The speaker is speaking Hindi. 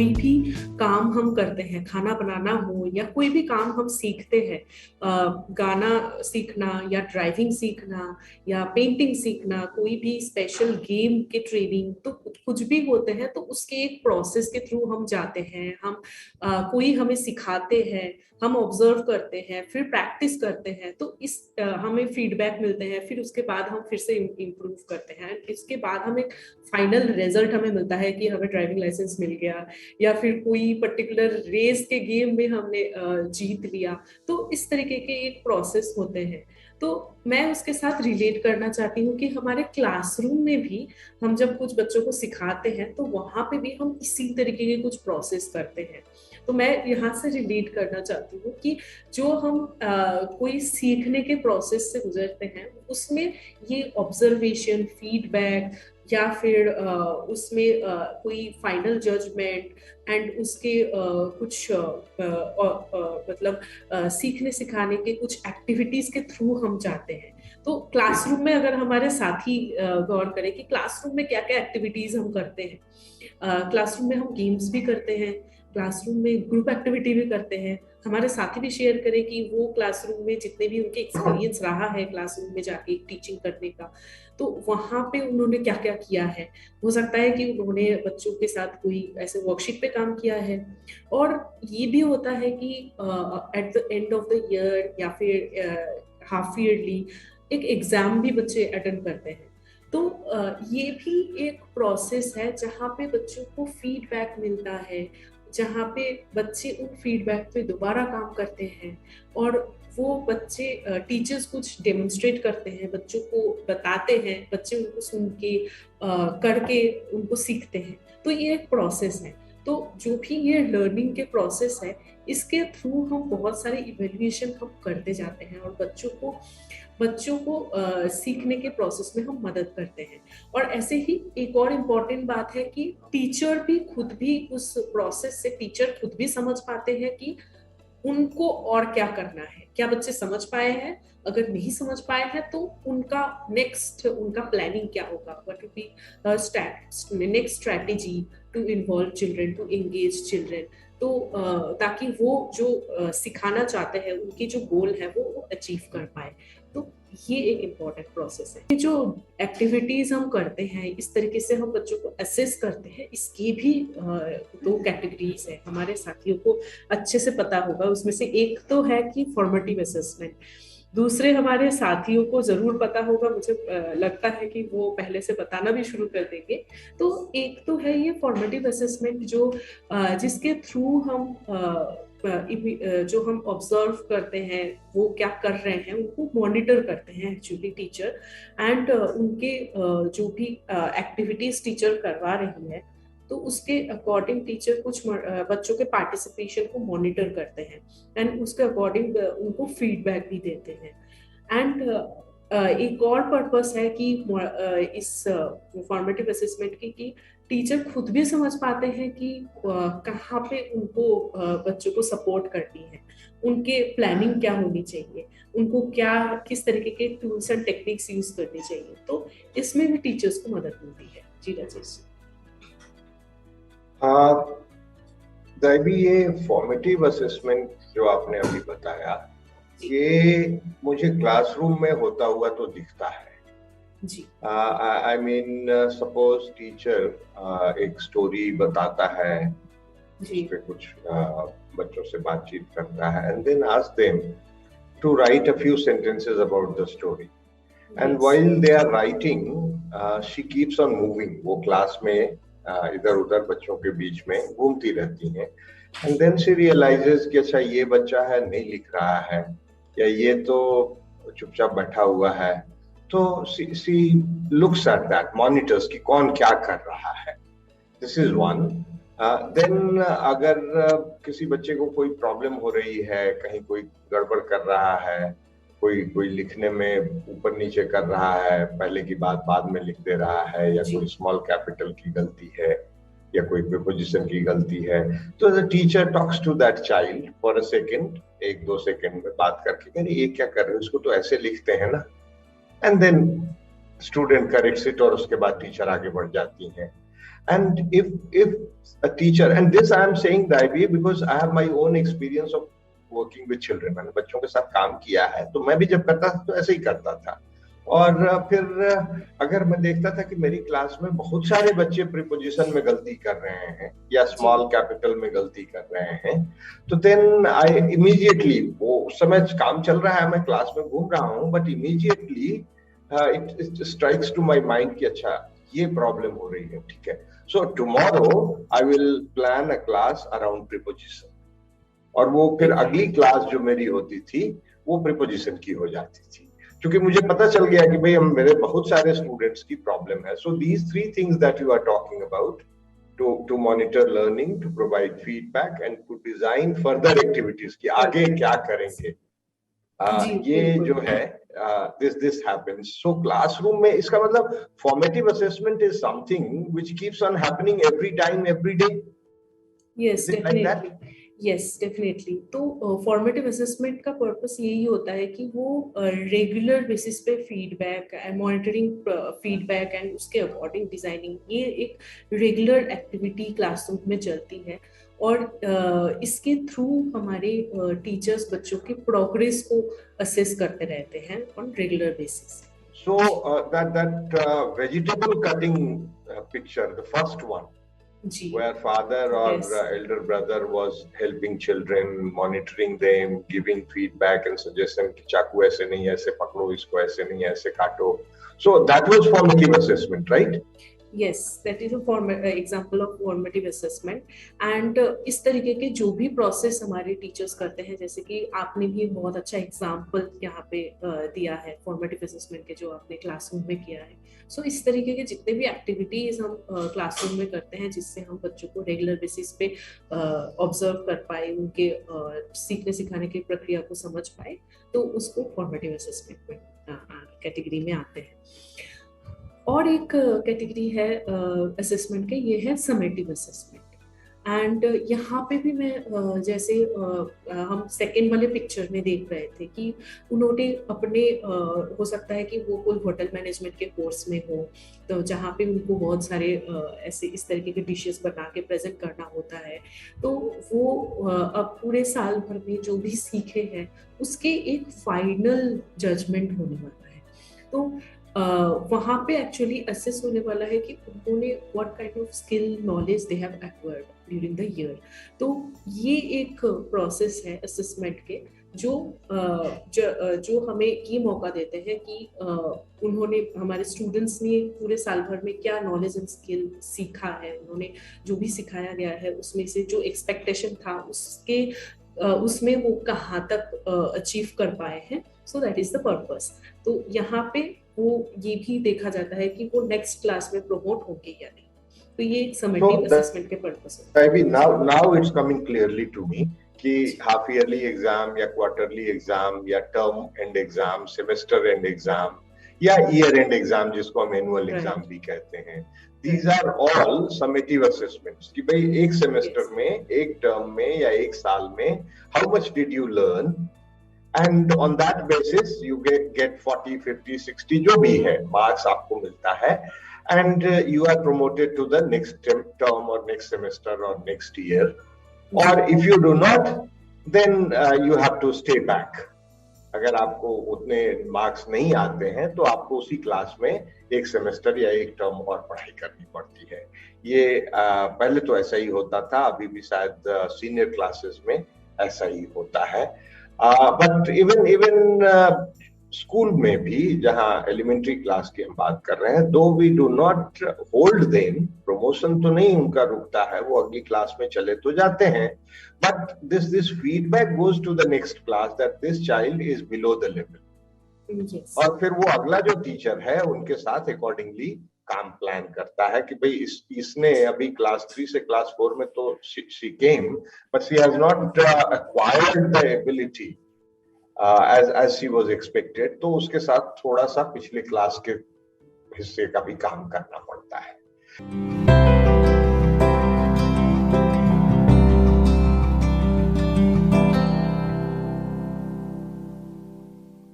कोई भी काम हम करते हैं, खाना बनाना हो या कोई भी काम हम सीखते हैं, गाना सीखना या ड्राइविंग सीखना या पेंटिंग सीखना, कोई भी स्पेशल गेम के ट्रेनिंग, तो कुछ भी होते हैं तो उसके एक प्रोसेस के थ्रू हम जाते हैं। हम कोई हमें सिखाते हैं, हम ऑब्जर्व करते हैं, फिर प्रैक्टिस करते हैं, तो हमें फीडबैक मिलते हैं, फिर उसके बाद हम फिर से इम्प्रूव करते हैं। इसके बाद हमें फाइनल रिजल्ट हमें मिलता है कि हमें ड्राइविंग लाइसेंस मिल गया, या फिर कोई पर्टिकुलर रेस के गेम में हमने जीत लिया। तो इस तरीके के एक प्रोसेस होते हैं। तो मैं उसके साथ रिलेट करना चाहती हूँ कि हमारे क्लासरूम में भी हम जब कुछ बच्चों को सिखाते हैं तो वहां पे भी हम इसी तरीके के कुछ प्रोसेस करते हैं। तो मैं यहाँ से रिलेट करना चाहती हूँ कि जो हम कोई सीखने के प्रोसेस से गुजरते हैं उसमें ये ऑब्जर्वेशन, फीडबैक, या फिर उसमें कोई फाइनल जजमेंट एंड उसके कुछ मतलब सीखने सिखाने के कुछ एक्टिविटीज के थ्रू हम जाते हैं। तो क्लासरूम में अगर हमारे साथी गौर करें कि क्लासरूम में क्या क्या एक्टिविटीज हम करते हैं, क्लासरूम में हम गेम्स भी करते हैं, क्लासरूम में ग्रुप एक्टिविटी भी करते हैं। हमारे साथी भी शेयर करें कि वो क्लासरूम में जितने भी उनके एक्सपीरियंस रहा है क्लासरूम में जाके टीचिंग करने का, तो वहां पे उन्होंने क्या क्या किया है। हो सकता है कि उन्होंने बच्चों के साथ कोई ऐसे वर्कशीट पे काम किया है, और ये भी होता है कि at the end of the year या फिर हाफ ईयरली एक एग्जाम भी बच्चे अटेंड करते हैं। तो ये भी एक प्रोसेस है जहाँ पे बच्चों को फीडबैक मिलता है, जहाँ पे बच्चे उन फीडबैक पे दोबारा काम करते हैं, और वो बच्चे टीचर्स कुछ डेमोन्स्ट्रेट करते हैं, बच्चों को बताते हैं, बच्चे उनको सुन के करके उनको सीखते हैं। तो ये एक प्रोसेस है। तो जो भी ये लर्निंग के प्रोसेस है, इसके थ्रू हम बहुत सारे इवेल्युएशन हम करते जाते हैं, और बच्चों को सीखने के प्रोसेस में हम मदद करते हैं। और ऐसे ही एक और इम्पॉर्टेंट बात है कि टीचर भी खुद भी उस प्रोसेस से टीचर खुद भी समझ पाते हैं कि उनको और क्या करना है, क्या बच्चे समझ पाए हैं, अगर नहीं समझ पाए हैं तो उनका नेक्स्ट उनका प्लानिंग क्या होगा, what will be next strategy to involve children, to engage children. तो ताकि वो जो सिखाना चाहते हैं, उनकी जो गोल है वो अचीव कर पाए। तो ये एक इम्पॉर्टेंट प्रोसेस है। ये जो एक्टिविटीज हम करते हैं, इस तरीके से हम बच्चों को असेस करते हैं, इसकी भी दो कैटेगरीज है। हमारे साथियों को अच्छे से पता होगा, उसमें से एक तो है कि फॉर्मेटिव असेसमेंट, दूसरे हमारे साथियों को जरूर पता होगा, मुझे लगता है कि वो पहले से बताना भी शुरू कर देंगे। तो एक तो है ये फॉर्मेटिव असेसमेंट, जो जिसके थ्रू हम जो हम ऑब्जर्व करते हैं वो क्या कर रहे हैं उनको मॉनिटर करते हैं एक्चुअली टीचर, एंड उनके जो भी एक्टिविटीज टीचर करवा रही है, तो उसके अकॉर्डिंग टीचर कुछ बच्चों के पार्टिसिपेशन को मॉनिटर करते हैं, एंड उसके अकॉर्डिंग उनको फीडबैक भी देते हैं। एंड एक और पर्पस है कि इस फॉर्मेटिव असेसमेंट की कि टीचर खुद भी समझ पाते हैं कि कहाँ पे उनको बच्चों को सपोर्ट करनी है, उनके प्लानिंग क्या होनी चाहिए, उनको क्या किस तरीके के टूल्स एंड टेक्निक्स यूज करनी चाहिए। तो इसमें भी टीचर्स को मदद मिलती है। जी राजेश। हाँ दैवी, ये फॉर्मेटिव असेसमेंट जो आपने अभी बताया, ये मुझे क्लासरूम में होता हुआ तो दिखता है। जी। आई मीन सपोज टीचर एक स्टोरी बताता है, उस पे कुछ बच्चों से बातचीत करता है, and then ask them to write a few sentences about the story, and while they are writing she keeps on moving. वो क्लास में इधर उधर बच्चों के बीच में घूमती रहती हैं, एंड देन शी रियलाइजेस कि अच्छा ये बच्चा है नहीं लिख रहा है, या ये तो चुपचाप बैठा हुआ है। तो सी लुक्स एट दैट, मॉनिटर्स कि कौन क्या कर रहा है। This is one. देन अगर किसी बच्चे को कोई प्रॉब्लम हो रही है, कहीं कोई गड़बड़ कर रहा है, कोई लिखने में ऊपर नीचे कर रहा है, पहले की बात बाद में लिख दे रहा है, या कोई स्मॉल कैपिटल की गलती है, या कोई प्रीपोजिशन की गलती है, तो the teacher talks to that child for a second, एक दो सेकेंड में बात करके, अरे ये क्या कर रहे हो, इसको तो ऐसे लिखते हैं ना, and then student corrects it, और उसके बाद टीचर आगे बढ़ जाती हैं। And if a teacher, and this I am saying that way because I have my own experience of working with children, मैंने बच्चों के साथ काम किया है, तो मैं भी जब करता था तो ऐसे ही करता था। और फिर अगर मैं देखता था कि मेरी क्लास में बहुत सारे बच्चे प्रीपोजिशन में गलती कर रहे हैं या स्मॉल कैपिटल में गलती कर रहे हैं, तो देन आई इमीडिएटली, वो उस समय काम चल रहा है, मैं क्लास में घूम रहा हूँ, but immediately it strikes to my mind कि अच्छा ये प्रॉब्लम हो रही है, ठीक है। So tomorrow I will plan a class around preposition, और वो फिर अगली क्लास जो मेरी होती थी वो प्रीपोजिशन की हो जाती थी, क्योंकि मुझे पता चल गया कि भाई हम मेरे बहुत सारे स्टूडेंट्स की प्रॉब्लम है। So these three things that you are talking about, to monitor learning, to provide feedback and to design further activities कि आगे क्या करेंगे, ये जो है this happens. So classroom में इसका मतलब formative assessment is something which keeps on happening every time, every day. Yes, definitely. Yes, definitely. तो फॉर्मेटिव असेसमेंट का पर्पस यही होता है कि वो रेगुलर बेसिस पे फीडबैक, मॉनिटरिंग फीडबैक एंड उसके अकॉर्डिंग डिजाइनिंग, ये एक रेगुलर एक्टिविटी क्लासरूम में चलती है, और इसके थ्रू हमारे टीचर्स बच्चों के प्रोग्रेस को असेस करते रहते हैं on regular basis. So that vegetable cutting picture, the first one, where father or elder brother was helping children, monitoring them, giving feedback and suggestion कि चाकू ऐसे नहीं, ऐसे पकड़ो इसको, ऐसे नहीं, ऐसे काटो. So that was formative assessment, right? Yes, that is a example of formative assessment. And इस तरीके के जो भी प्रोसेस हमारे टीचर्स करते हैं, जैसे कि आपने भी बहुत अच्छा एग्जांपल यहाँ पे दिया है फॉर्मेटिव असेसमेंट के, जो आपने क्लासरूम में किया है। सो इस तरीके के जितने भी एक्टिविटीज हम क्लासरूम में करते हैं, जिससे हम बच्चों को रेगुलर बेसिस पे ऑब्जर्व कर पाए, उनके सीखने सिखाने की प्रक्रिया को समझ पाए, तो उसको फॉर्मेटिव असेसमेंट में कैटेगरी में आते हैं। और एक कैटेगरी है असेसमेंट के, ये है समेटिव असेसमेंट। एंड यहाँ पे भी मैं जैसे हम सेकेंड वाले पिक्चर में देख रहे थे कि उन्होंने अपने हो सकता है कि वो कोई होटल मैनेजमेंट के कोर्स में हो, तो जहाँ पे उनको बहुत सारे ऐसे इस तरीके के डिशेस बना के प्रेजेंट करना होता है, तो वो अब पूरे साल भर में जो भी सीखे हैं उसके एक फाइनल जजमेंट होने वाला है। तो वहाँ पे एक्चुअली असेस होने वाला है कि उन्होंने what kind of skill knowledge they have acquired during the year. तो ये एक प्रोसेस है असेसमेंट के, जो हमें ये मौका देते हैं कि उन्होंने, हमारे स्टूडेंट्स ने पूरे साल भर में क्या नॉलेज एंड स्किल सीखा है, उन्होंने जो भी सिखाया गया है उसमें से जो एक्सपेक्टेशन था उसमें वो कहाँ तक अचीव कर पाए हैं। So that is the purpose. तो यहाँ पे वो ये भी देखा जाता है कि वो नेक्स्ट क्लास में प्रमोट होंगे या नहीं। तो ये समेटिव असेसमेंट के पर्पस है। Maybe now it's coming clearly to me कि हाफ ईयरली एग्जाम या क्वार्टरली एग्जाम या term and exam, semester and exam या ईयर एंड एग्जाम, जिसको हम एनुअल एग्जाम भी कहते हैं, these are all summative assessments कि भाई एक सेमेस्टर में, एक टर्म में या एक साल में how much did you learn, and on that basis you get 40, 50, 60 जो भी है मार्क्स आपको मिलता है, and you are promoted to the next term or next semester or next year, or if you do not then you have to stay back. अगर आपको उतने मार्क्स नहीं आते हैं तो आपको उसी क्लास में एक सेमेस्टर या एक टर्म और पढ़ाई करनी पड़ती है। ये पहले तो ऐसा ही होता था, अभी भी शायद सीनियर क्लासेस में ऐसा ही होता है। बट इवन स्कूल में भी, जहां एलिमेंट्री क्लास की हम बात कर रहे हैं, though we do not hold them, promotion तो नहीं उनका रुकता है, वो अगली क्लास में चले तो जाते हैं, but this feedback goes to the next class that this child is below the level. और फिर वो अगला जो टीचर है उनके साथ अकॉर्डिंगली काम प्लान करता है कि भाई इसने अभी क्लास 3 से क्लास 4 में तो she came but she has not acquired the ability as she was expected, तो उसके साथ थोड़ा सा पिछले क्लास के हिस्से का भी काम करना पड़ता है।